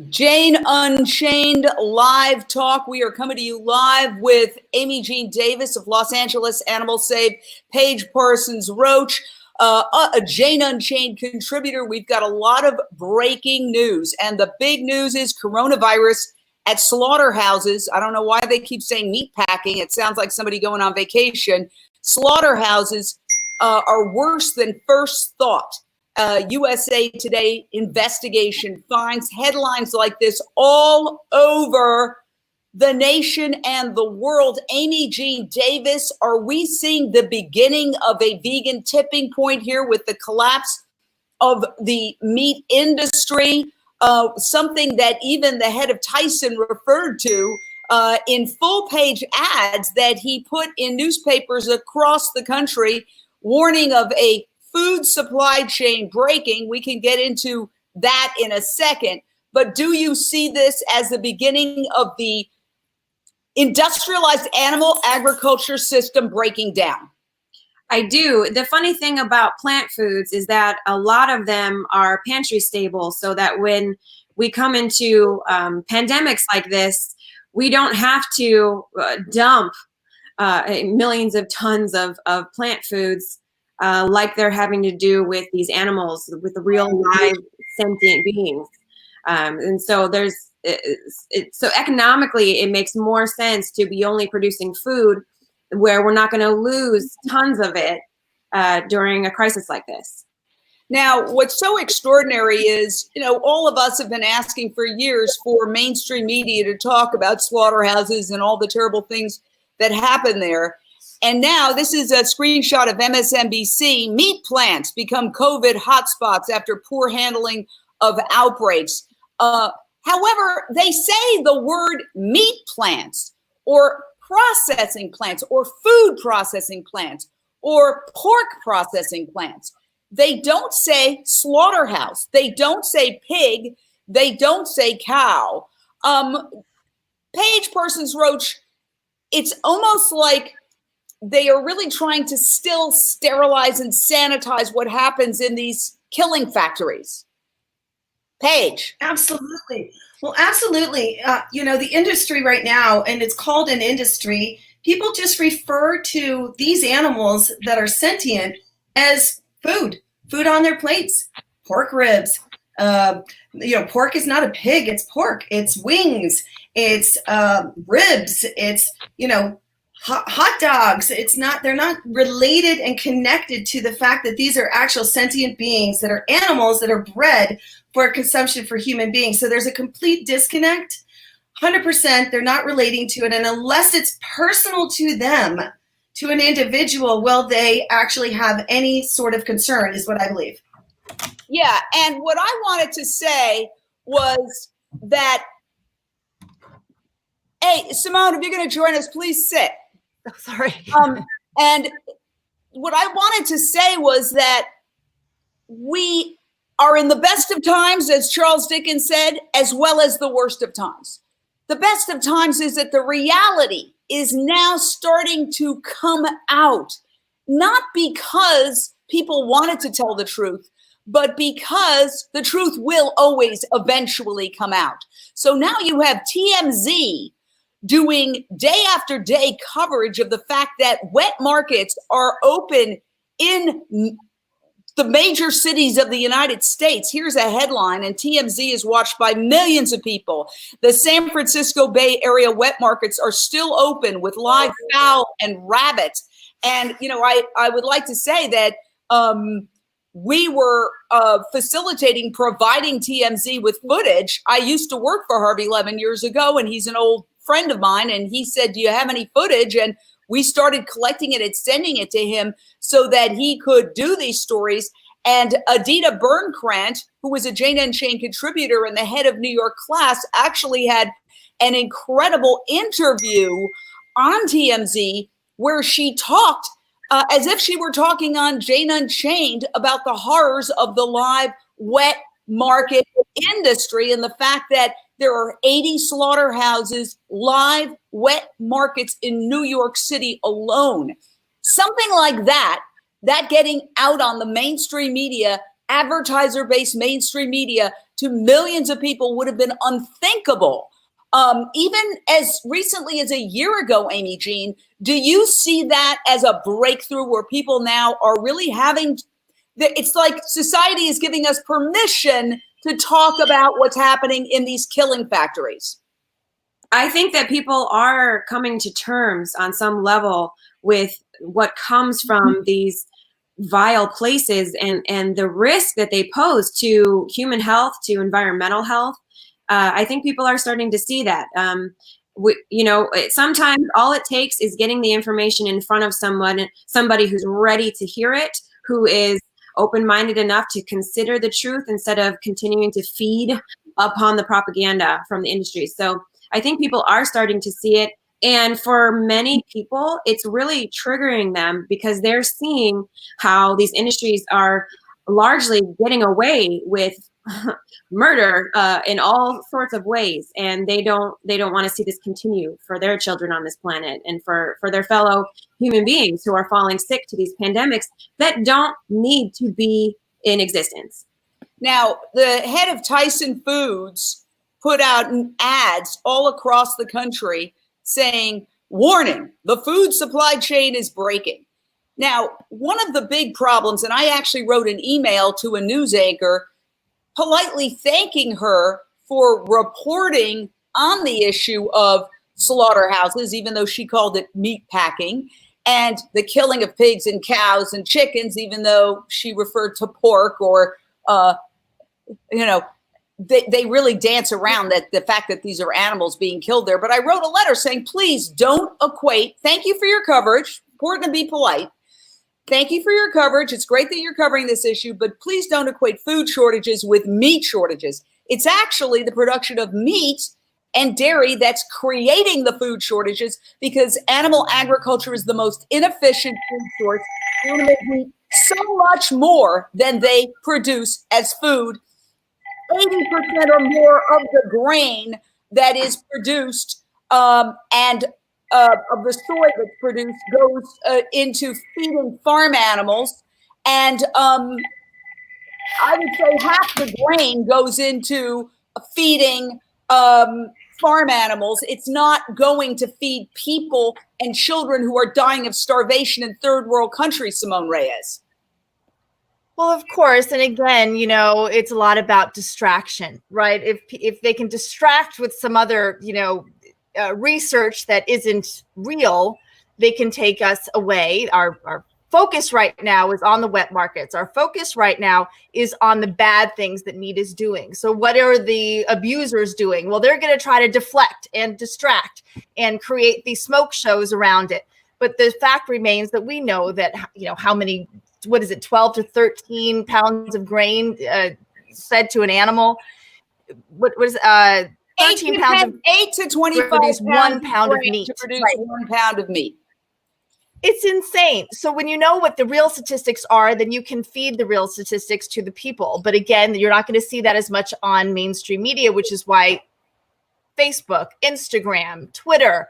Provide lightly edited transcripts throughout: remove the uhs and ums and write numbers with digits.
Jane Unchained live talk. We are coming to you live with Amy Jean Davis of Los Angeles Animal Save, Paige Parsons Roache, a Jane Unchained contributor. We've got a lot of breaking news, and the big news is coronavirus at slaughterhouses. I don't know why they keep saying meat packing. It sounds like somebody going on vacation. Slaughterhouses are worse than first thought. USA Today investigation finds headlines like this all over the nation and the world. Amy Jean Davis, are we seeing the beginning of a vegan tipping point here with the collapse of the meat industry? Something that even the head of Tyson referred to in full-page ads that he put in newspapers across the country, warning of a food supply chain breaking. We can get into that in a second. But do you see this as the beginning of the industrialized animal agriculture system breaking down? I do. The funny thing about plant foods is that a lot of them are pantry stable, so that when we come into pandemics like this, we don't have to dump millions of tons of plant foods like they're having to do with these animals, with the real live sentient beings. And so so economically, it makes more sense to be only producing food where we're not going to lose tons of it during a crisis like this. Now, what's so extraordinary is, all of us have been asking for years for mainstream media to talk about slaughterhouses and all the terrible things that happen there. And now this is a screenshot of MSNBC. Meat plants become COVID hotspots after poor handling of outbreaks. However, they say the word meat plants or processing plants or food processing plants or pork processing plants. They don't say slaughterhouse. They don't say pig. They don't say cow. Paige Parsons Roache, it's almost like they are really trying to still sterilize and sanitize what happens in these killing factories. Paige. Absolutely. Well, absolutely. The industry right now, and it's called an industry, people just refer to these animals that are sentient as food on their plates. Pork ribs. Pork is not a pig, it's pork. It's wings. It's ribs. It's, hot dogs. They're not related and connected to the fact that these are actual sentient beings that are animals that are bred for consumption for human beings. So there's a complete disconnect. 100%, they're not relating to it. And unless it's personal to them, to an individual, will they actually have any sort of concern, is what I believe. Yeah, and what I wanted to say was that, hey, Simone, if you're going to join us, please sit. Oh, sorry. And what I wanted to say was that we are in the best of times, as Charles Dickens said, as well as the worst of times. The best of times is that the reality is now starting to come out, not because people wanted to tell the truth, but because the truth will always eventually come out. So now you have TMZ doing day after day coverage of the fact that wet markets are open in the major cities of the United States. Here's a headline, and TMZ is watched by millions of people. The San Francisco Bay Area wet markets are still open with live fowl and rabbits. And, I would like to say that we were facilitating, providing TMZ with footage. I used to work for Harvey 11 years ago, and he's an old friend of mine, and he said, do you have any footage? And we started collecting it and sending it to him so that he could do these stories. And Adita Bernkrant, who was a Jane Unchained contributor and the head of New York class, actually had an incredible interview on TMZ where she talked as if she were talking on Jane Unchained about the horrors of the live wet market industry and the fact that there are 80 slaughterhouses, live wet markets in New York City alone. Something like that getting out on the mainstream media advertiser-based mainstream media to millions of people would have been unthinkable. Even as recently as a year ago, Amy Jean, do you see that as a breakthrough where people now are really having, it's like society is giving us permission to talk about what's happening in these killing factories? I think that people are coming to terms on some level with what comes from these vile places and the risk that they pose to human health, to environmental health. I think people are starting to see that. Sometimes all it takes is getting the information in front of somebody who's ready to hear it, who is open-minded enough to consider the truth instead of continuing to feed upon the propaganda from the industry. So I think people are starting to see it. And for many people, it's really triggering them because they're seeing how these industries are largely getting away with murder in all sorts of ways, and they don't want to see this continue for their children on this planet and for their fellow human beings who are falling sick to these pandemics that don't need to be in existence. Now, the head of Tyson Foods put out ads all across the country saying, warning, the food supply chain is breaking. Now, one of the big problems, and I actually wrote an email to a news anchor politely thanking her for reporting on the issue of slaughterhouses, even though she called it meat packing, and the killing of pigs and cows and chickens, even though she referred to pork or, they really dance around that the fact that these are animals being killed there. But I wrote a letter saying, please don't equate. Thank you for your coverage. Important to be polite. Thank you for your coverage. It's great that you're covering this issue, but please don't equate food shortages with meat shortages. It's actually the production of meat and dairy that's creating the food shortages because animal agriculture is the most inefficient food source. Animals eat so much more than they produce as food. 80% or more of the grain that is produced and of the soy that's produced goes into feeding farm animals. And I would say half the grain goes into feeding farm animals. It's not going to feed people and children who are dying of starvation in third world countries, Simone Reyes. Well, of course. And again, it's a lot about distraction, right? If they can distract with some other, research that isn't real, they can take us away. Our focus right now is on the wet markets. Our focus right now is on the bad things that meat is doing. So what are the abusers doing? Well, they're going to try to deflect and distract and create these smoke shows around it. But the fact remains that we know that, how many, 12 to 13 pounds of grain fed to an animal? What was 13 pounds of 8 to 25 produce 1 pound of meat to produce right. 1 pound of meat. It's insane. So when you know what the real statistics are, then you can feed the real statistics to the people. But again, you're not going to see that as much on mainstream media, which is why Facebook, Instagram, Twitter,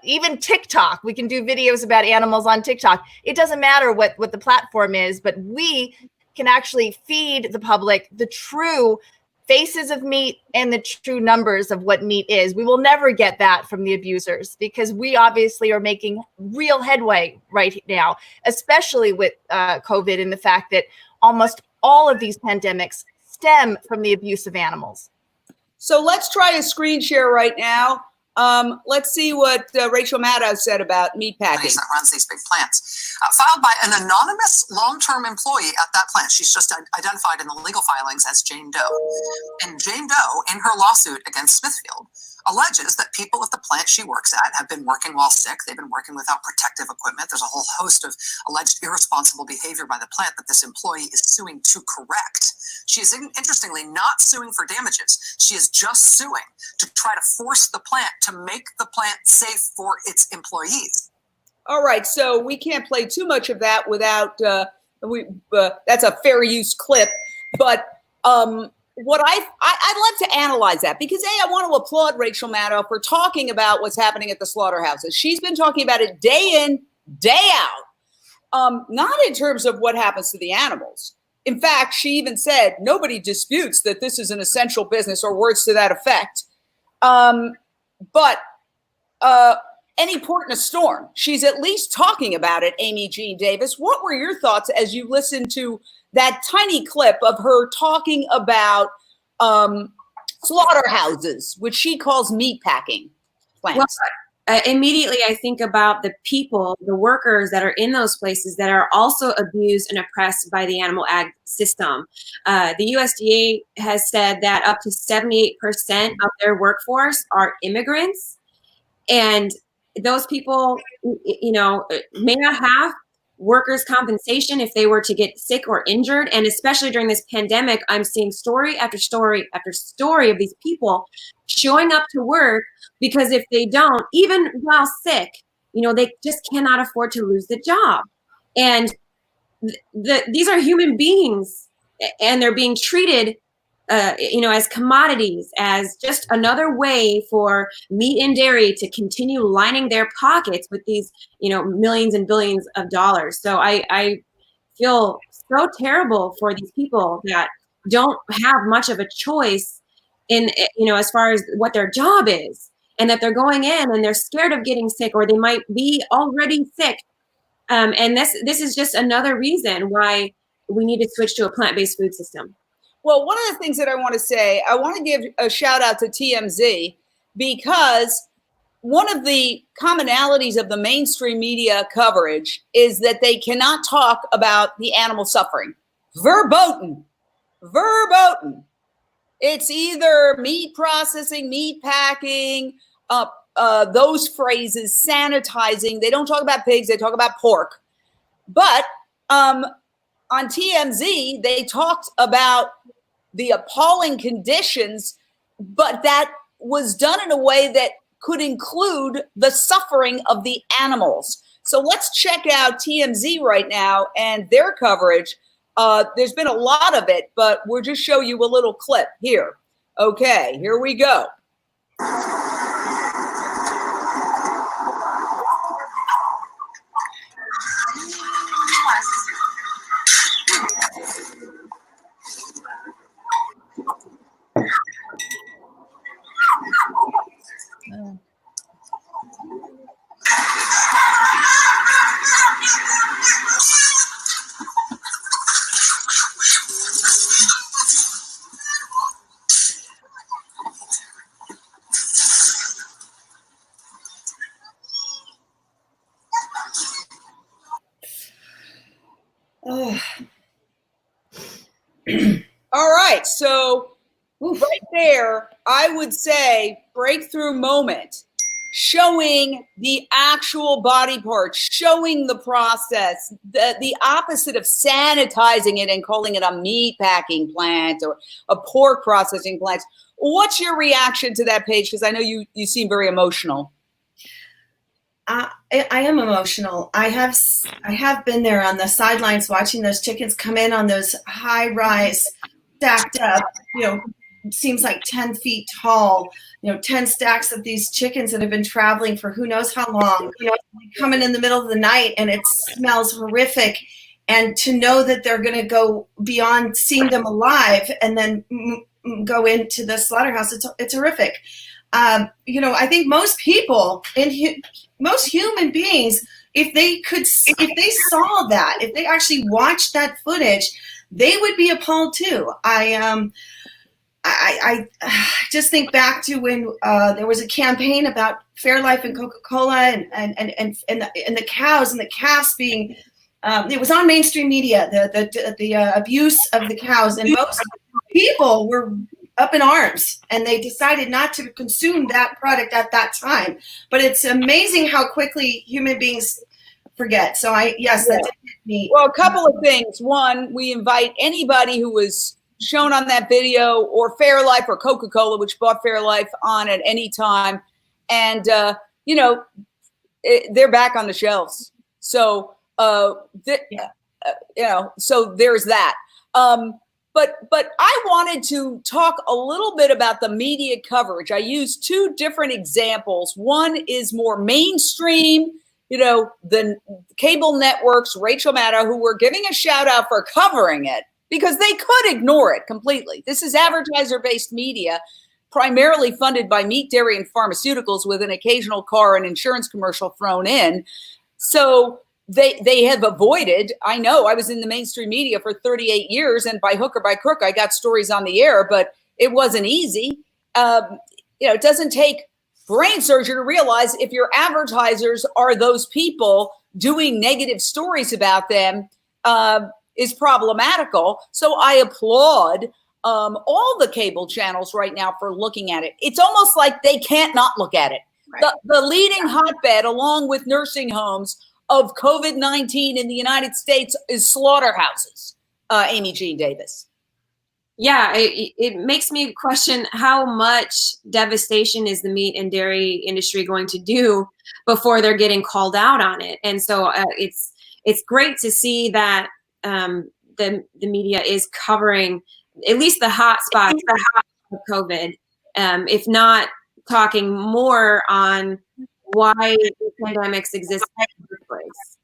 even TikTok, we can do videos about animals on TikTok. It doesn't matter what the platform is, but we can actually feed the public the true faces of meat and the true numbers of what meat is. We will never get that from the abusers because we obviously are making real headway right now, especially with COVID and the fact that almost all of these pandemics stem from the abuse of animals. So let's try a screen share right now. Let's see what Rachel Maddow said about meat packing. That runs these big plants. Filed by an anonymous long-term employee at that plant. She's just identified in the legal filings as Jane Doe. And Jane Doe, in her lawsuit against Smithfield, alleges that people at the plant she works at have been working while sick. They've been working without protective equipment. There's a whole host of alleged irresponsible behavior by the plant that this employee is suing to correct. She is, interestingly, not suing for damages. She is just suing to try to force the plant to make the plant safe for its employees. All right, so we can't play too much of that without, that's a fair use clip, but what I'd love to analyze that because I want to applaud Rachel Maddow for talking about what's happening at the slaughterhouses. She's been talking about it day in, day out, not in terms of what happens to the animals, in fact, she even said, nobody disputes that this is an essential business, or words to that effect. But any port in a storm, she's at least talking about it, Amy Jean Davis. What were your thoughts as you listened to that tiny clip of her talking about slaughterhouses, which she calls meat packing plants? Well, immediately I think about the people, the workers that are in those places that are also abused and oppressed by the animal ag system. The USDA has said that up to 78% of their workforce are immigrants, and those people, you know, may not have workers' compensation if they were to get sick or injured. And especially during this pandemic, I'm seeing story after story after story of these people showing up to work because if they don't, even while sick, you know, they just cannot afford to lose the job. And these are human beings, and they're being treated you know, as commodities, as just another way for meat and dairy to continue lining their pockets with these, you know, millions and billions of dollars. So I feel so terrible for these people that don't have much of a choice in, you know, as far as what their job is, and that they're going in and they're scared of getting sick, or they might be already sick. And this is just another reason why we need to switch to a plant-based food system. Well, one of the things that I want to say, I want to give a shout out to TMZ, because one of the commonalities of the mainstream media coverage is that they cannot talk about the animal suffering. Verboten. It's either meat processing, meat packing, those phrases, sanitizing. They don't talk about pigs, they talk about pork. But on TMZ, they talked about the appalling conditions, but that was done in a way that could include the suffering of the animals. So let's check out TMZ right now and their coverage. There's been a lot of it, but we'll just show you a little clip here. Okay, here we go. All right, so right there, I would say breakthrough moment, showing the actual body parts, showing the process, the opposite of sanitizing it and calling it a meat packing plant or a pork processing plant. What's your reaction to that, Paige? Because I know you seem very emotional. I am emotional. I have been there on the sidelines watching those chickens come in on those high rise, stacked up, you know, seems like 10 feet tall, you know, 10 stacks of these chickens that have been traveling for who knows how long, you know, coming in the middle of the night, and it smells horrific. And to know that they're going to go beyond seeing them alive and then go into the slaughterhouse, it's horrific. You know, I think most people, most human beings, if they saw that, if they actually watched that footage, they would be appalled too. I just think back to when there was a campaign about Fairlife and Coca-Cola and the cows and the calves being. It was on mainstream media, the abuse of the cows, and most people were up in arms, and they decided not to consume that product at that time. But it's amazing how quickly human beings forget. So that did hit me. Well, a couple of things. One, we invite anybody who was shown on that video, or Fairlife or Coca-Cola, which bought Fairlife, on at any time. And, you know, they're back on the shelves. So, you know, so there's that. But I wanted to talk a little bit about the media coverage. I used two different examples. One is more mainstream, you know, the cable networks, Rachel Maddow, who were giving a shout out for covering it. because they could ignore it completely. This is advertiser-based media, primarily funded by meat, dairy, and pharmaceuticals, with an occasional car and insurance commercial thrown in. So they have avoided. I know I was in the mainstream media for 38 years, and by hook or by crook, I got stories on the air, but it wasn't easy. It doesn't take brain surgery to realize if your advertisers are those people doing negative stories about them, is problematical. So I applaud all the cable channels right now for looking at it. It's almost like they can't not look at it. Right. The leading hotbed, along with nursing homes, of COVID-19 in the United States is slaughterhouses, Amy Jean Davis. Yeah, it makes me question how much devastation is the meat and dairy industry going to do before they're getting called out on it. And so it's great to see that the media is covering at least the hot spots of COVID, if not talking more on why pandemics exist in the first place.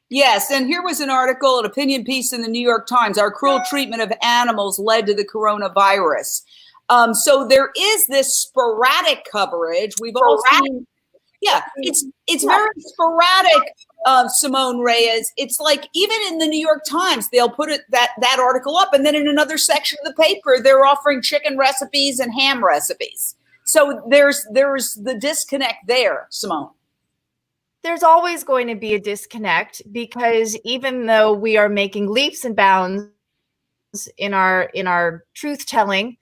Yes, and here was an article, an opinion piece in the New York Times. Our cruel treatment of animals led to the coronavirus. So there is this sporadic coverage. We've all seen, it's very sporadic, Simone Reyes. It's like even in the New York Times, they'll put that article up, and then in another section of the paper, they're offering chicken recipes and ham recipes. So there's the disconnect there, Simone. There's always going to be a disconnect, because even though we are making leaps and bounds in our truth telling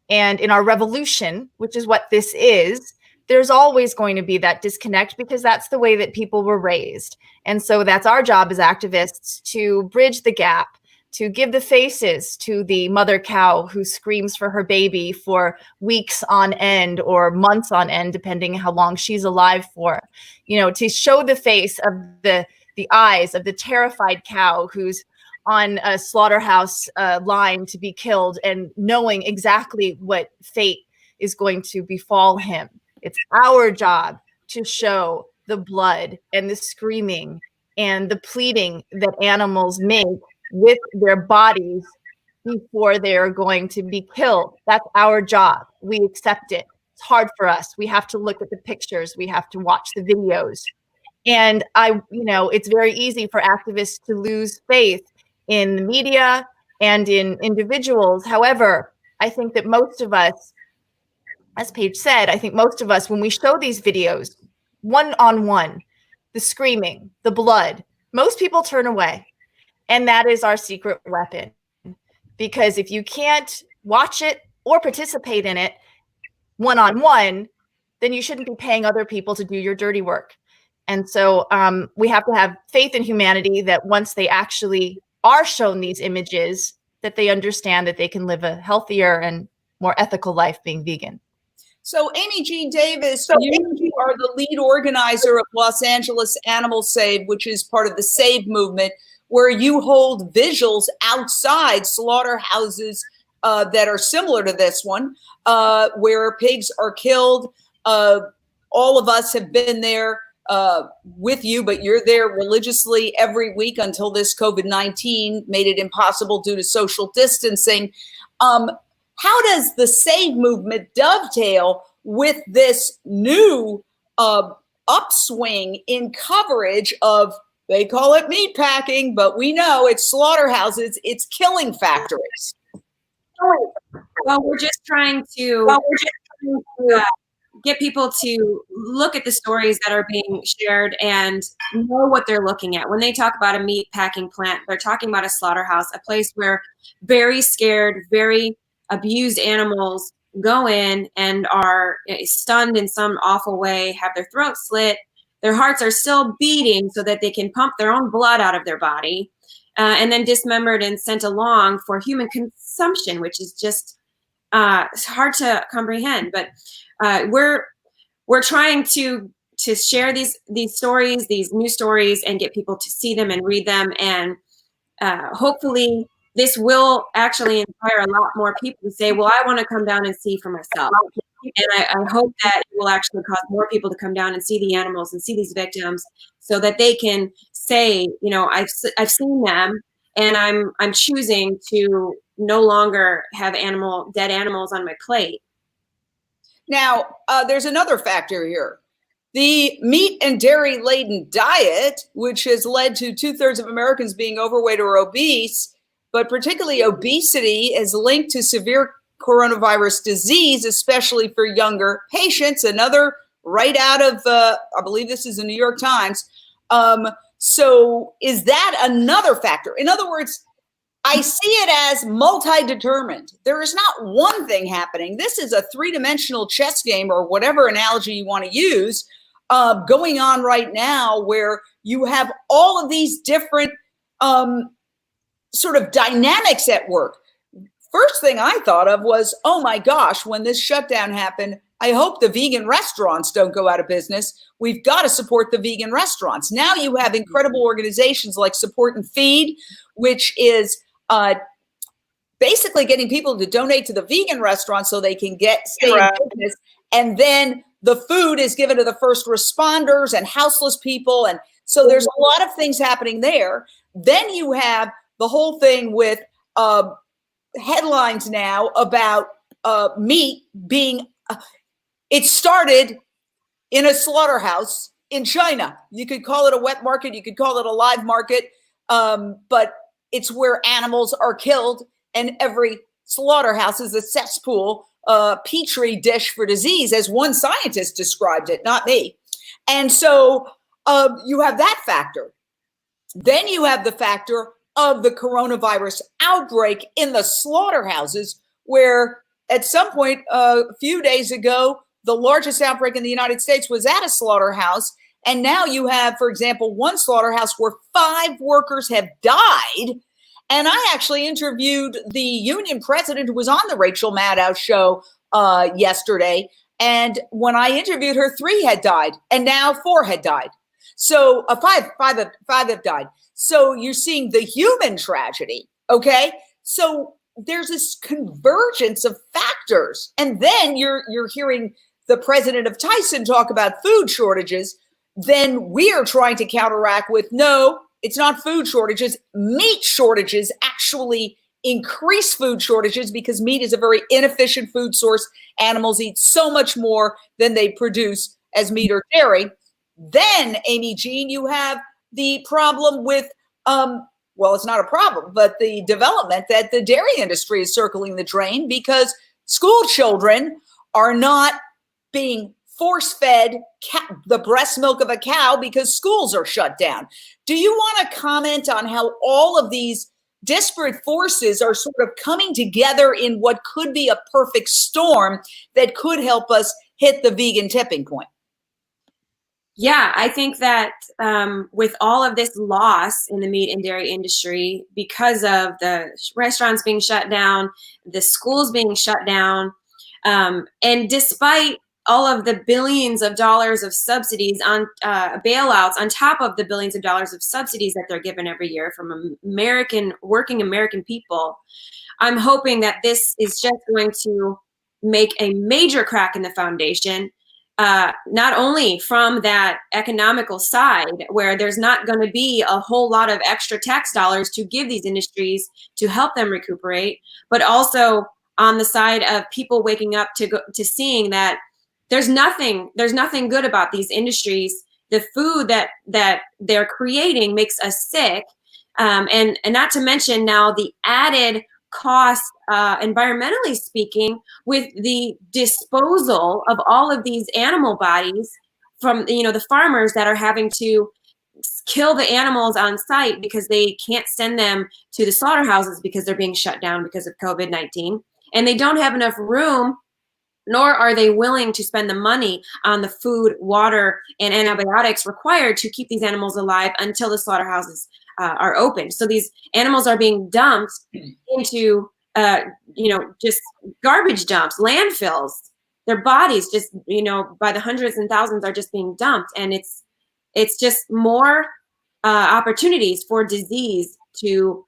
and in our revolution, which is what this is, there's always going to be that disconnect, because that's the way that people were raised. And so that's our job as activists, to bridge the gap, to give the faces to the mother cow who screams for her baby for weeks on end or months on end, depending how long she's alive for, to show the face of the eyes of the terrified cow who's on a slaughterhouse line to be killed, and knowing exactly what fate is going to befall him. It's our job to show the blood and the screaming and the pleading that animals make with their bodies before they're going to be killed. That's our job. We accept it. It's hard for us. We have to look at the pictures. We have to watch the videos. And it's very easy for activists to lose faith in the media and in individuals. However, I think that most of us, as Paige said, I think most of us, when we show these videos one-on-one, the screaming, the blood, most people turn away. And that is our secret weapon, because if you can't watch it or participate in it one-on-one, then you shouldn't be paying other people to do your dirty work. And so we have to have faith in humanity, that once they actually are shown these images, that they understand that they can live a healthier and more ethical life being vegan. So Amy Jean Davis, you are the lead organizer of Los Angeles Animal Save, which is part of the SAVE movement, where you hold vigils outside slaughterhouses that are similar to this one, where pigs are killed. All of us have been there with you, but you're there religiously every week until this COVID-19 made it impossible due to social distancing. How does the SAVE movement dovetail with this new upswing in coverage of, they call it meat packing, but we know it's slaughterhouses, it's killing factories? Well, we're just trying to get people to look at the stories that are being shared and know what they're looking at. When they talk about a meat packing plant, they're talking about a slaughterhouse, a place where very scared, very abused animals go in and are stunned in some awful way, have their throats slit, their hearts are still beating so that they can pump their own blood out of their body, and then dismembered and sent along for human consumption, which is just hard to comprehend. But we're trying to share these stories, these new stories, and get people to see them and read them, and hopefully this will actually inspire a lot more people to say, well, I want to come down and see for myself. And I hope that it will actually cause more people to come down and see the animals and see these victims, so that they can say, I've seen them, and I'm choosing to no longer have dead animals on my plate. Now, there's another factor here. The meat and dairy laden diet, which has led to 2/3 of Americans being overweight or obese, but particularly obesity is linked to severe coronavirus disease, especially for younger patients. Another right out of, I believe this is the New York Times. So is that another factor? In other words, I see it as multi-determined. There is not one thing happening. This is a three-dimensional chess game, or whatever analogy you want to use, going on right now, where you have all of these different sort of dynamics at work. First thing I thought of was, oh my gosh, when this shutdown happened, I hope the vegan restaurants don't go out of business. We've got to support the vegan restaurants. Now you have incredible organizations like Support and Feed, which is basically getting people to donate to the vegan restaurants so they can stay in business. And then the food is given to the first responders and houseless people. And so there's a lot of things happening there. Then you have the whole thing with headlines now about meat being, it started in a slaughterhouse in China. You could call it a wet market, you could call it a live market, but it's where animals are killed, and every slaughterhouse is a cesspool, petri dish for disease, as one scientist described it, not me. And so you have that factor. Then you have the factor of the coronavirus outbreak in the slaughterhouses, where at some point a few days ago, the largest outbreak in the United States was at a slaughterhouse. And now you have, for example, one slaughterhouse where 5 workers have died. And I actually interviewed the union president who was on the Rachel Maddow show yesterday. And when I interviewed her, 3 had died, and now 4 had died. So 5 have died. So you're seeing the human tragedy. Okay. So there's this convergence of factors. And then you're hearing the president of Tyson talk about food shortages. Then we are trying to counteract with, no, it's not food shortages. Meat shortages actually increase food shortages because meat is a very inefficient food source. Animals eat so much more than they produce as meat or dairy. Then, Amy Jean, you have the problem with, well, it's not a problem, but the development that the dairy industry is circling the drain because school children are not being force-fed the breast milk of a cow because schools are shut down. Do you want to comment on how all of these disparate forces are sort of coming together in what could be a perfect storm that could help us hit the vegan tipping point? Yeah, I think that with all of this loss in the meat and dairy industry, because of the restaurants being shut down, the schools being shut down, and despite all of the billions of dollars of subsidies on bailouts on top of the billions of dollars of subsidies that they're given every year from working American people, I'm hoping that this is just going to make a major crack in the foundation, not only from that economical side where there's not going to be a whole lot of extra tax dollars to give these industries to help them recuperate, but also on the side of people waking up to seeing that there's nothing good about these industries. The food that they're creating makes us sick, and not to mention now the added cost, environmentally speaking, with the disposal of all of these animal bodies from the farmers that are having to kill the animals on site because they can't send them to the slaughterhouses because they're being shut down because of COVID-19, and they don't have enough room, nor are they willing to spend the money on the food, water, and antibiotics required to keep these animals alive until the slaughterhouses are open. So these animals are being dumped into, just garbage dumps, landfills. Their bodies just, by the hundreds and thousands are just being dumped. And it's just more opportunities for disease to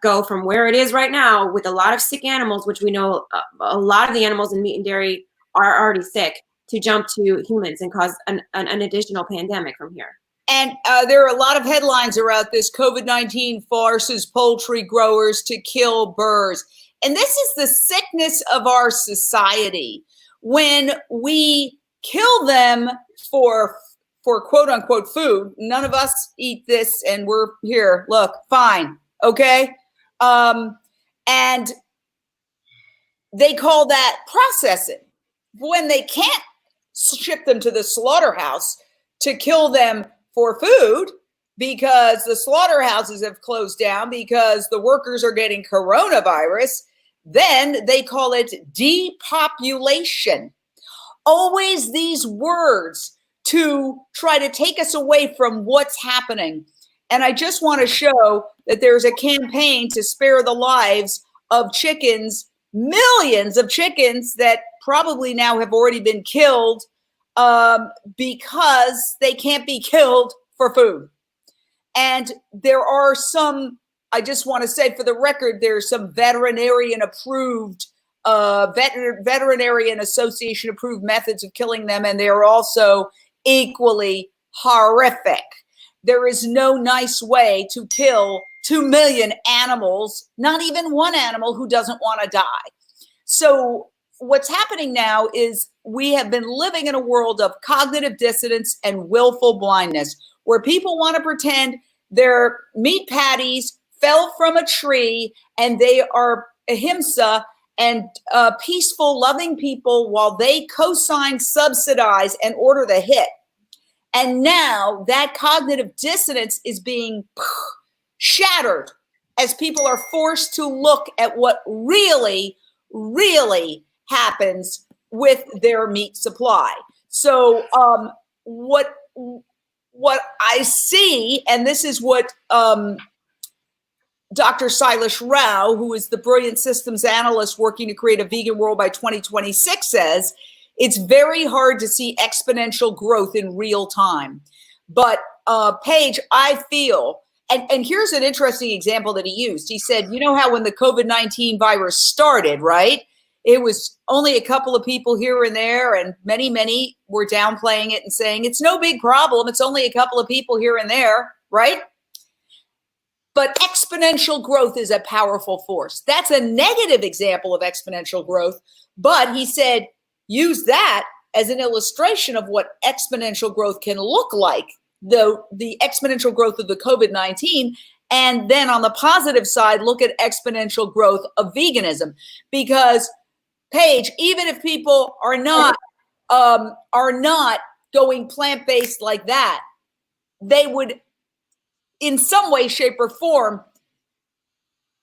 go from where it is right now with a lot of sick animals, which we know a lot of the animals in meat and dairy are already sick, to jump to humans and cause an additional pandemic from here. And there are a lot of headlines about this. COVID-19 forces poultry growers to kill birds. And this is the sickness of our society. When we kill them for quote unquote food, none of us eat this and we're here, look, fine, okay? And they call that processing. When they can't ship them to the slaughterhouse to kill them for food because the slaughterhouses have closed down because the workers are getting coronavirus, then they call it depopulation. Always these words to try to take us away from what's happening. And I just want to show that there's a campaign to spare the lives of chickens, millions of chickens that probably now have already been killed because they can't be killed for food. And there are some, I just want to say for the record, there's some veterinarian approved, veterinarian association approved methods of killing them. And they're also equally horrific. There is no nice way to kill 2 million animals, not even one animal who doesn't want to die. So what's happening now is we have been living in a world of cognitive dissonance and willful blindness, where people want to pretend their meat patties fell from a tree and they are ahimsa and peaceful, loving people while they co-sign, subsidize, and order the hit. And now that cognitive dissonance is being shattered as people are forced to look at what really, really happens with their meat supply. So what I see, and this is what Dr. Silas Rao, who is the brilliant systems analyst working to create a vegan world by 2026, says, it's very hard to see exponential growth in real time. But Paige, I feel, and here's an interesting example that he used. He said, you know how when the COVID-19 virus started, right? It was only a couple of people here and there, and many were downplaying it and saying, it's no big problem. It's only a couple of people here and there, right? But exponential growth is a powerful force. That's a negative example of exponential growth. But he said, use that as an illustration of what exponential growth can look like, the exponential growth of the COVID-19. And then on the positive side, look at exponential growth of veganism. Because, Paige, even if people are not going plant-based like that, they would, in some way, shape, or form,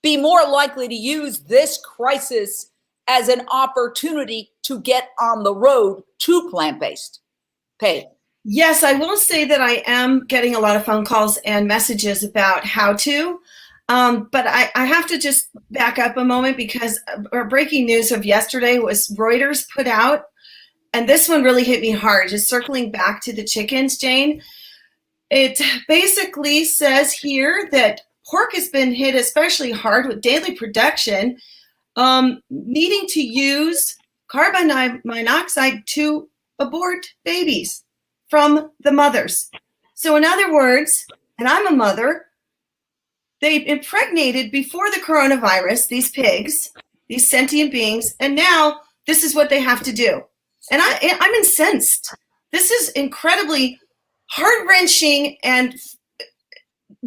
be more likely to use this crisis as an opportunity to get on the road to plant-based. Paige. Yes, I will say that I am getting a lot of phone calls and messages about how to, but I have to just back up a moment because our breaking news of yesterday was Reuters put out, and this one really hit me hard, just circling back to the chickens, Jane. It basically says here that pork has been hit especially hard with daily production, needing to use carbon monoxide to abort babies from the mothers. So in other words, and I'm a mother, they impregnated before the coronavirus, these pigs, these sentient beings, and now this is what they have to do. And I'm incensed. This is incredibly heart-wrenching and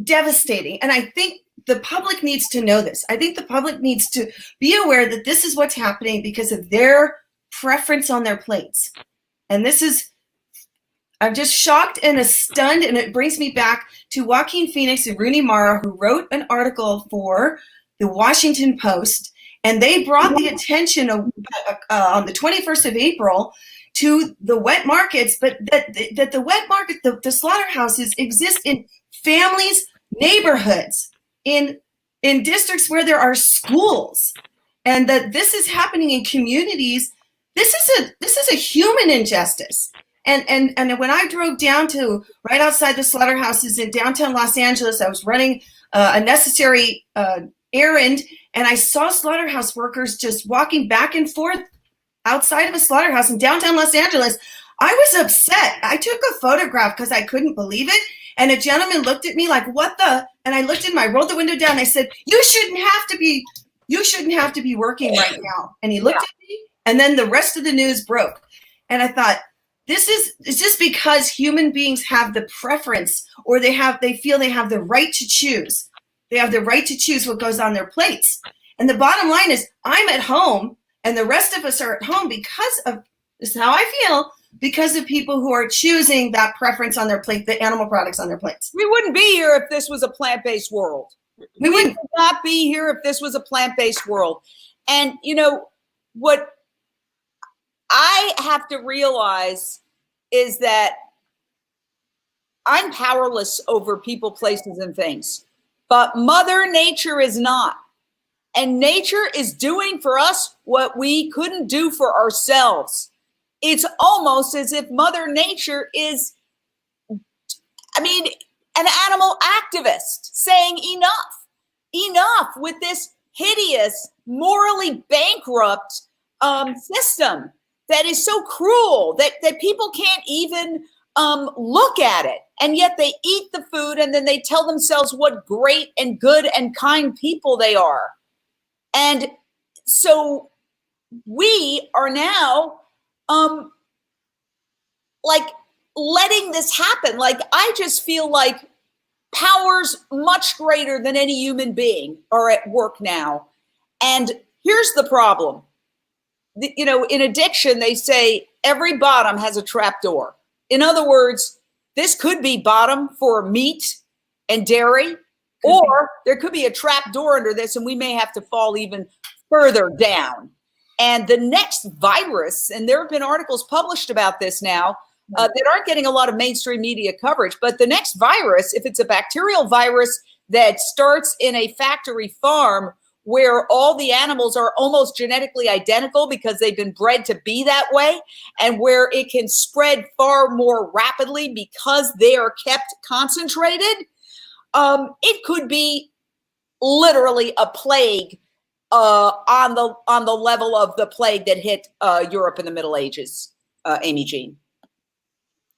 devastating. And I think the public needs to know this. I think the public needs to be aware that this is what's happening because of their preference on their plates. And this is, I'm just shocked and stunned, and it brings me back to Joaquin Phoenix and Rooney Mara, who wrote an article for the Washington Post, and they brought the attention of, on the 21st of April to the wet markets, but that the wet market, the slaughterhouses exist in families, neighborhoods, in districts where there are schools, and that this is happening in communities. This is a human injustice. And when I drove down to right outside the slaughterhouses in downtown Los Angeles, I was running a necessary errand, and I saw slaughterhouse workers just walking back and forth outside of a slaughterhouse in downtown Los Angeles. I was upset. I took a photograph because I couldn't believe it. And a gentleman looked at me like, what the? And I looked at him, I rolled the window down. I said, you shouldn't have to be working right now. And he looked at me, and then the rest of the news broke. And I thought, it's just because human beings have the preference, or they feel they have the right to choose. They have the right to choose what goes on their plates. And the bottom line is, I'm at home, and the rest of us are at home because of, this is how I feel, because of people who are choosing that preference on their plate, the animal products on their plates. We wouldn't be here if this was a plant-based world. We would not be here if this was a plant-based world. And you know, what I have to realize is that I'm powerless over people, places, and things. But Mother Nature is not. And nature is doing for us what we couldn't do for ourselves. It's almost as if Mother Nature is, I mean, an animal activist saying enough with this hideous, morally bankrupt system that is so cruel that people can't even look at it. And yet they eat the food, and then they tell themselves what great and good and kind people they are. And so we are now like letting this happen. Like, I just feel like powers much greater than any human being are at work now. And here's the problem. You know, in addiction, they say every bottom has a trap door. In other words, this could be bottom for meat and dairy, or there could be a trap door under this, and we may have to fall even further down. And the next virus, and there have been articles published about this now that aren't getting a lot of mainstream media coverage, but the next virus, if it's a bacterial virus that starts in a factory farm where all the animals are almost genetically identical because they've been bred to be that way, and where it can spread far more rapidly because they are kept concentrated, it could be literally a plague on the level of the plague that hit Europe in the Middle Ages. Amy Jean.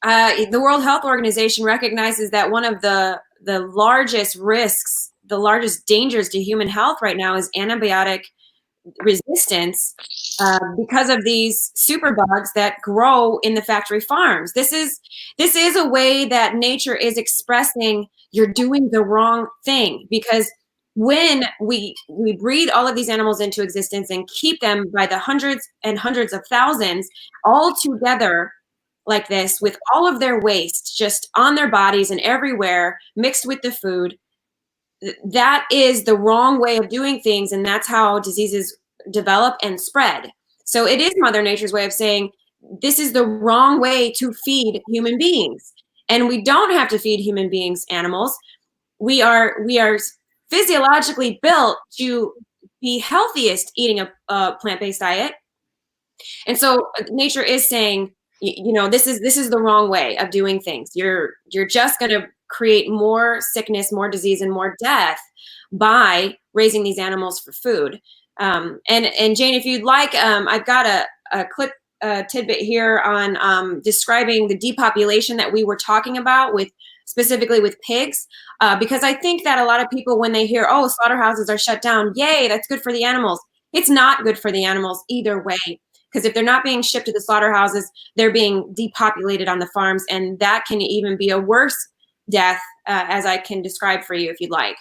The World Health Organization recognizes that one of the largest risks, the largest dangers to human health right now is antibiotic resistance because of these superbugs that grow in the factory farms. This is a way that nature is expressing you're doing the wrong thing, because when we breed all of these animals into existence and keep them by the hundreds and hundreds of thousands all together like this, with all of their waste just on their bodies and everywhere mixed with the food, that is the wrong way of doing things, and that's how diseases develop and spread. So it is Mother Nature's way of saying this is the wrong way to feed human beings. And we don't have to feed human beings animals. We are physiologically built to be healthiest eating a plant-based diet. And so nature is saying, you know, this is the wrong way of doing things. You're just going to create more sickness, more disease, and more death by raising these animals for food. And Jane, if you'd like, I've got a clip tidbit here on describing the depopulation that we were talking about specifically with pigs, because I think that a lot of people, when they hear, oh, slaughterhouses are shut down, yay, that's good for the animals. It's not good for the animals either way, because if they're not being shipped to the slaughterhouses, they're being depopulated on the farms, and that can even be a worse death, as I can describe for you if you'd like.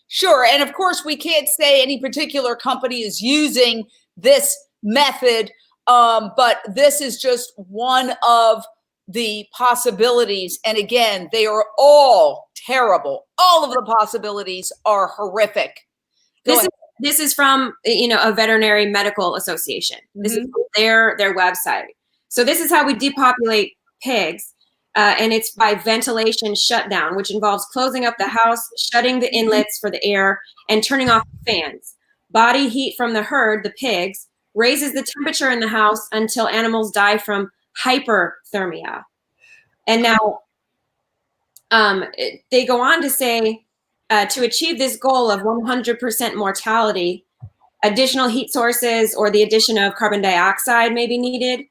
Sure. And of course, we can't say any particular company is using this method, but this is just one of the possibilities. And again, they are all terrible. All of the possibilities are horrific. This is from, you know, a veterinary medical association. This is their website. So this is how we depopulate pigs. And it's by ventilation shutdown, which involves closing up the house, shutting the inlets for the air, and turning off the fans. Body heat from the herd, the pigs, raises the temperature in the house until animals die from hyperthermia. And now they go on to say, to achieve this goal of 100% mortality, additional heat sources or the addition of carbon dioxide may be needed.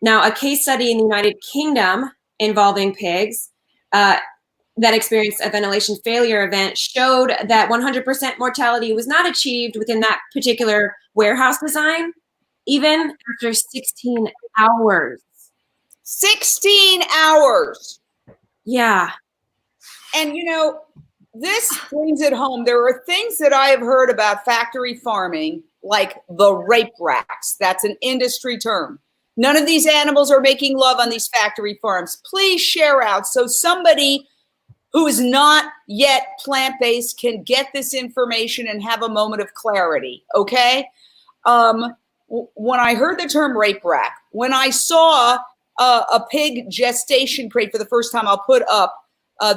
Now, a case study in the United Kingdom involving pigs that experienced a ventilation failure event showed that 100% mortality was not achieved within that particular warehouse design, even after 16 hours. 16 hours. Yeah. And this brings it home. There are things that I have heard about factory farming, like the rape racks. That's an industry term. None of these animals are making love on these factory farms. Please share out so somebody who is not yet plant-based can get this information and have a moment of clarity, okay? When I heard the term rape rack, when I saw a pig gestation crate for the first time, I'll put up,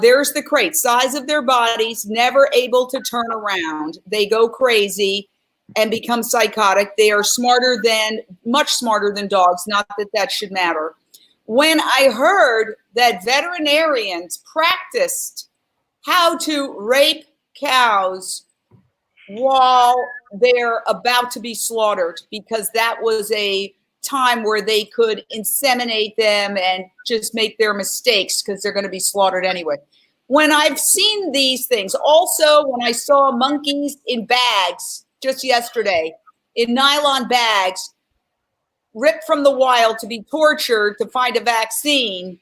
there's the crate, size of their bodies, never able to turn around. They go crazy and become psychotic. They are much smarter than dogs, not that that should matter. When I heard that veterinarians practiced how to rape cows while they're about to be slaughtered, because that was a time where they could inseminate them and just make their mistakes because they're going to be slaughtered anyway. When I've seen these things, also when I saw monkeys in bags just yesterday, in nylon bags, ripped from the wild to be tortured to find a vaccine,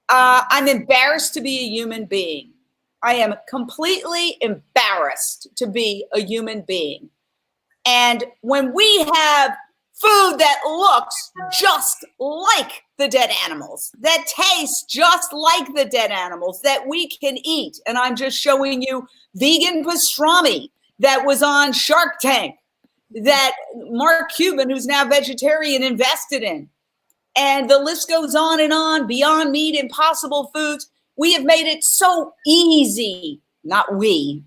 I'm embarrassed to be a human being. I am completely embarrassed to be a human being. And when we have food that looks just like the dead animals, that tastes just like the dead animals that we can eat, and I'm just showing you vegan pastrami that was on Shark Tank, that Mark Cuban, who's now vegetarian, invested in. And the list goes on, Beyond Meat, Impossible Foods. We have made it so easy, not we,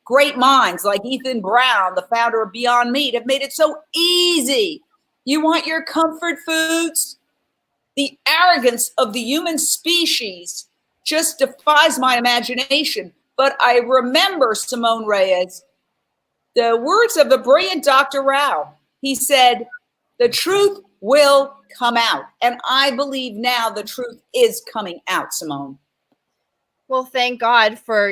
great minds like Ethan Brown, the founder of Beyond Meat, have made it so easy. You want your comfort foods? The arrogance of the human species just defies my imagination. But I remember, Simone Reyes, the words of the brilliant Dr. Rao. He said, the truth will come out. And I believe now the truth is coming out, Simone. Well, thank God for,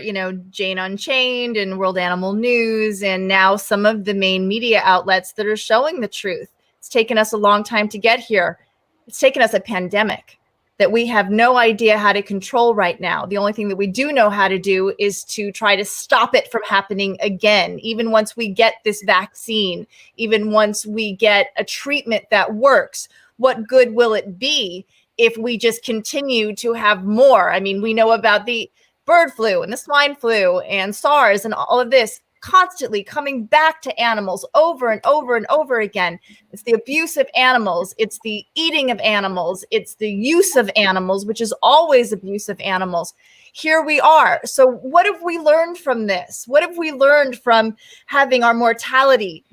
Jane Unchained and World Animal News, and now some of the main media outlets that are showing the truth. It's taken us a long time to get here. It's taken us a pandemic that we have no idea how to control right now. The only thing that we do know how to do is to try to stop it from happening again. Even once we get this vaccine, even once we get a treatment that works, what good will it be if we just continue to have more? I mean, we know about the bird flu and the swine flu and SARS and all of this constantly coming back to animals over and over and over again. It's the abuse of animals. It's the eating of animals. It's the use of animals, which is always abuse of animals. Here we are. So what have we learned from this? What have we learned from having our mortality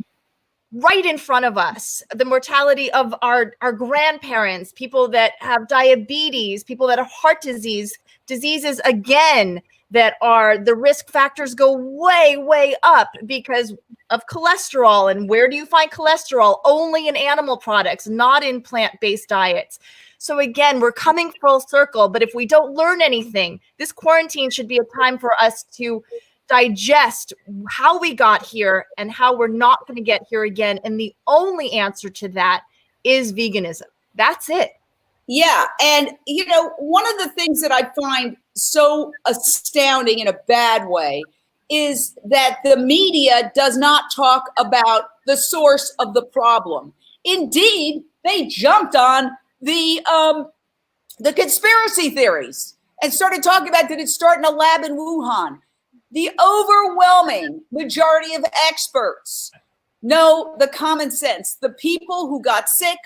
right in front of us, the mortality of our grandparents, people that have diabetes, people that have heart diseases again, that are the risk factors go way, way up because of cholesterol. And where do you find cholesterol? Only in animal products, not in plant-based diets. So again, we're coming full circle, but if we don't learn anything, this quarantine should be a time for us to digest how we got here and how we're not going to get here again. And the only answer to that is veganism. That's it. Yeah. And, one of the things that I find so astounding in a bad way is that the media does not talk about the source of the problem. Indeed, they jumped on the conspiracy theories and started talking about, did it start in a lab in Wuhan? The overwhelming majority of experts know the common sense. The people who got sick,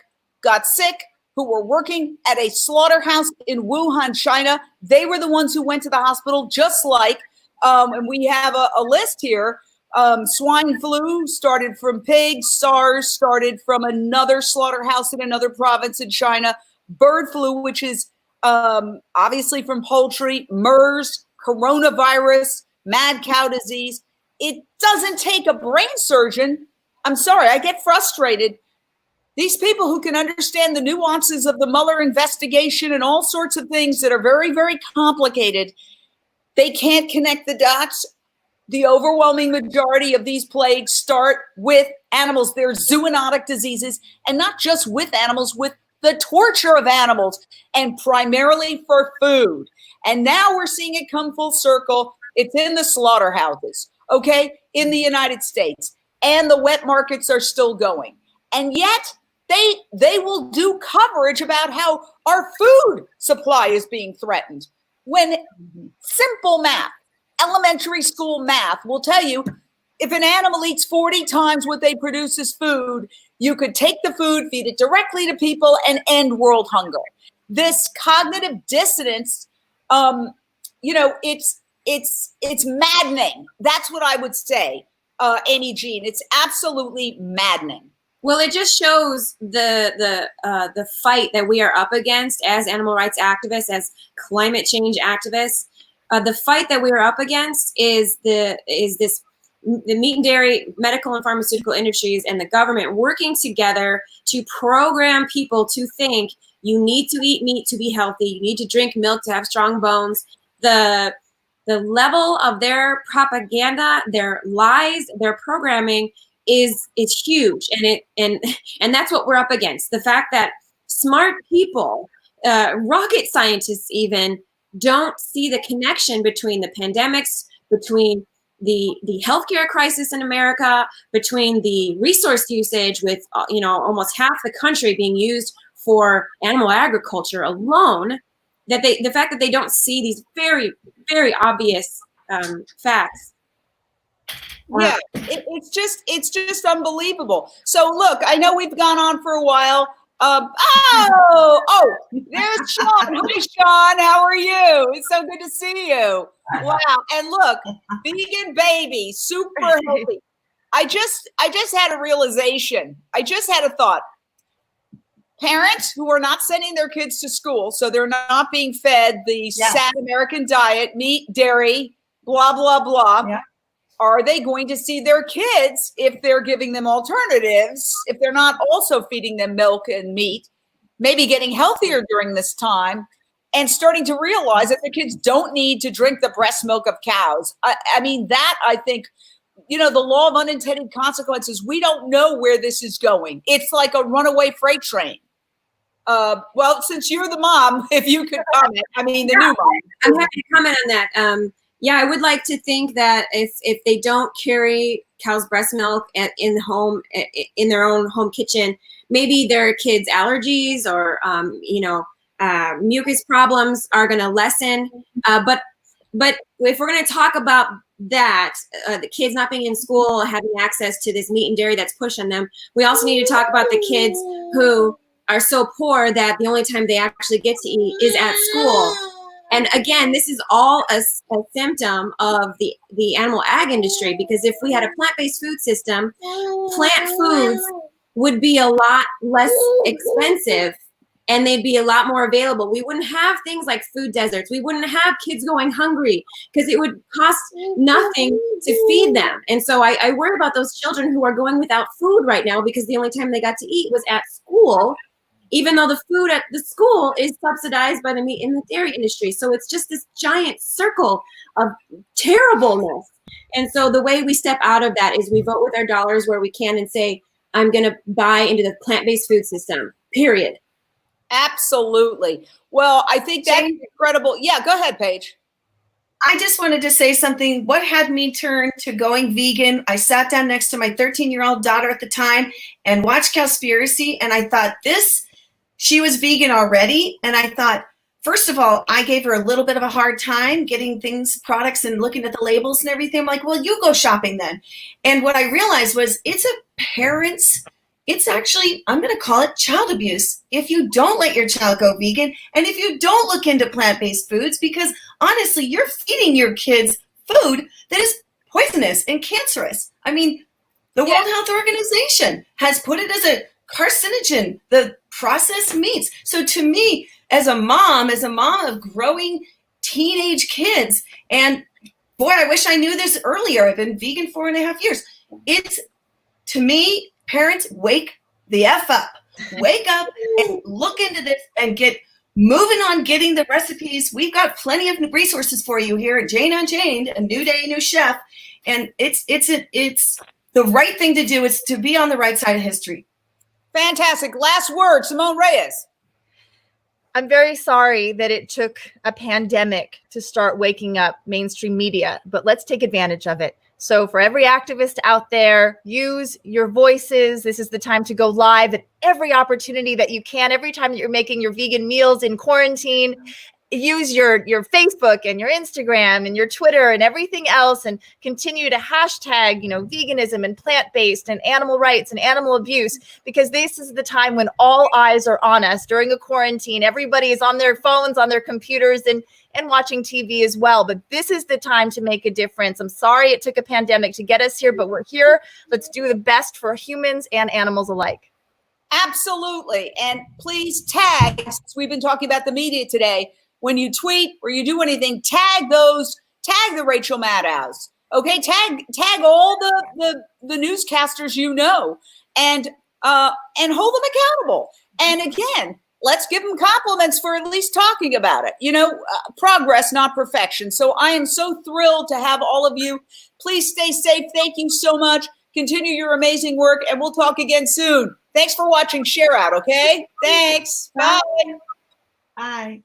who were working at a slaughterhouse in Wuhan, China. They were the ones who went to the hospital, just like, and we have a list here. Swine flu started from pigs. SARS started from another slaughterhouse in another province in China. Bird flu, which is obviously from poultry. MERS, coronavirus, mad cow disease. It doesn't take a brain surgeon. I'm sorry, I get frustrated. These people who can understand the nuances of the Mueller investigation and all sorts of things that are very, very complicated, they can't connect the dots. The overwhelming majority of these plagues start with animals. They're zoonotic diseases, and not just with animals, with the torture of animals, and primarily for food. And now we're seeing it come full circle. It's in the slaughterhouses, okay, in the United States. And the wet markets are still going. And yet, they will do coverage about how our food supply is being threatened, when simple math, elementary school math will tell you if an animal eats 40 times what they produce as food, you could take the food, feed it directly to people, and end world hunger. This cognitive dissonance, it's maddening. That's what I would say, Amy Jean. It's absolutely maddening. Well, it just shows the fight that we are up against as animal rights activists, as climate change activists. The fight that we are up against is the meat and dairy, medical and pharmaceutical industries, and the government working together to program people to think you need to eat meat to be healthy, you need to drink milk to have strong bones. The level of their propaganda, their lies, their programming it's huge, and that's what we're up against. The fact that smart people, rocket scientists even, don't see the connection between the pandemics, between the healthcare crisis in America, between the resource usage with almost half the country being used for animal agriculture alone. The fact that they don't see these very, very obvious facts. Yeah, it's just unbelievable. So look, I know we've gone on for a while. There's Sean. Hi, Sean. How are you? It's so good to see you. Wow. And look, vegan baby, super healthy. I just had a realization. I just had a thought. Parents who are not sending their kids to school, so they're not being fed the sad American diet, meat, dairy, blah, blah, blah. Yeah. Are they going to see their kids, if they're giving them alternatives, if they're not also feeding them milk and meat, maybe getting healthier during this time, and starting to realize that their kids don't need to drink the breast milk of cows? I mean, that, I think, the law of unintended consequences, we don't know where this is going. It's like a runaway freight train. Well, since you're the mom, if you could comment, the new mom. I'm happy to comment on that. I would like to think that if they don't carry cow's breast milk in their own home kitchen, maybe their kids' allergies or mucus problems are going to lessen. But if we're going to talk about that, the kids not being in school, having access to this meat and dairy that's pushed on them, we also need to talk about the kids who are so poor that the only time they actually get to eat is at school. And again, this is all a symptom of the animal ag industry, because if we had a plant-based food system, plant foods would be a lot less expensive and they'd be a lot more available. We wouldn't have things like food deserts. We wouldn't have kids going hungry because it would cost nothing to feed them. And so I worry about those children who are going without food right now because the only time they got to eat was at school, even though the food at the school is subsidized by the meat and the dairy industry. So it's just this giant circle of terribleness. And so the way we step out of that is we vote with our dollars where we can and say, I'm going to buy into the plant-based food system, period. Absolutely. Well, I think that's incredible. Yeah, go ahead, Paige. I just wanted to say something. What had me turn to going vegan? I sat down next to my 13-year-old daughter at the time and watched Cowspiracy, and I thought she was vegan already. And I thought, first of all, I gave her a little bit of a hard time getting products and looking at the labels and everything. I'm like, well, you go shopping then. And what I realized was it's actually, I'm going to call it child abuse if you don't let your child go vegan and if you don't look into plant-based foods, because honestly, you're feeding your kids food that is poisonous and cancerous. I mean, the World Health Organization has put it as a carcinogen, the processed meats. So to me, as a mom of growing teenage kids, and boy, I wish I knew this earlier. I've been vegan 4.5 years. To me, parents, wake the F up. wake up and look into this and get moving on getting the recipes. We've got plenty of resources for you here at Jane Unchained, a new day, new chef. And it's the right thing to do. It's to be on the right side of history. Fantastic. Last word, Simone Reyes. I'm very sorry that it took a pandemic to start waking up mainstream media, but let's take advantage of it. So for every activist out there, use your voices. This is the time to go live at every opportunity that you can. Every time that you're making your vegan meals in quarantine, use your Facebook and your Instagram and your Twitter and everything else, and continue to hashtag, veganism and plant-based and animal rights and animal abuse, because this is the time when all eyes are on us during a quarantine. Everybody is on their phones, on their computers, and watching TV as well. But this is the time to make a difference. I'm sorry it took a pandemic to get us here, but we're here. Let's do the best for humans and animals alike. Absolutely. And please tag, since we've been talking about the media today, when you tweet or you do anything, tag the Rachel Maddows. Okay, tag all the newscasters and hold them accountable. And again, let's give them compliments for at least talking about it. Progress, not perfection. So I am so thrilled to have all of you. Please stay safe. Thank you so much. Continue your amazing work, and we'll talk again soon. Thanks for watching Share Out, okay? Thanks. Bye. Bye.